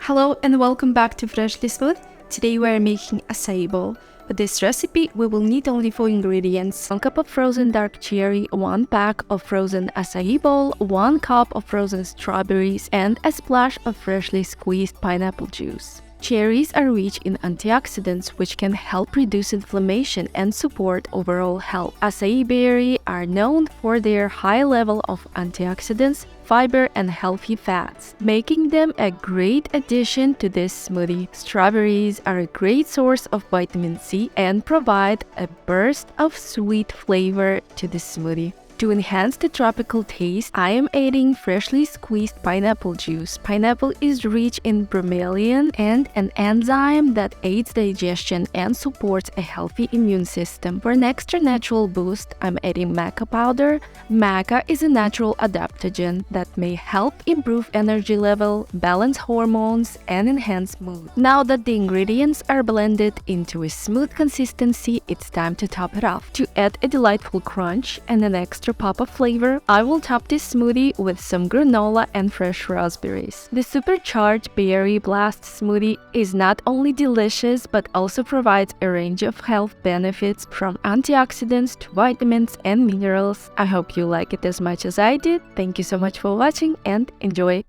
Hello and welcome back to Freshly Smooth. Today we are making acai bowl. For this recipe, we will need only 4 ingredients: 1 cup of frozen dark cherry, 1 pack of frozen acai bowl, 1 cup of frozen strawberries, and a splash of freshly squeezed pineapple juice. Cherries are rich in antioxidants which can help reduce inflammation and support overall health. Acai berries are known for their high level of antioxidants, fiber, and healthy fats, making them a great addition to this smoothie. Strawberries are a great source of vitamin C and provide a burst of sweet flavor to the smoothie. To enhance the tropical taste, I am adding freshly squeezed pineapple juice. Pineapple is rich in bromelain and an enzyme that aids digestion and supports a healthy immune system. For an extra natural boost, I'm adding maca powder. Maca is a natural adaptogen that may help improve energy level, balance hormones, and enhance mood. Now that the ingredients are blended into a smooth consistency, it's time to top it off. To add a delightful crunch and an extra pop of flavor, I will top this smoothie with some granola and fresh raspberries. The supercharged berry blast smoothie is not only delicious but also provides a range of health benefits from antioxidants to vitamins and minerals. I hope you like it as much as I did. Thank you so much for watching and enjoy!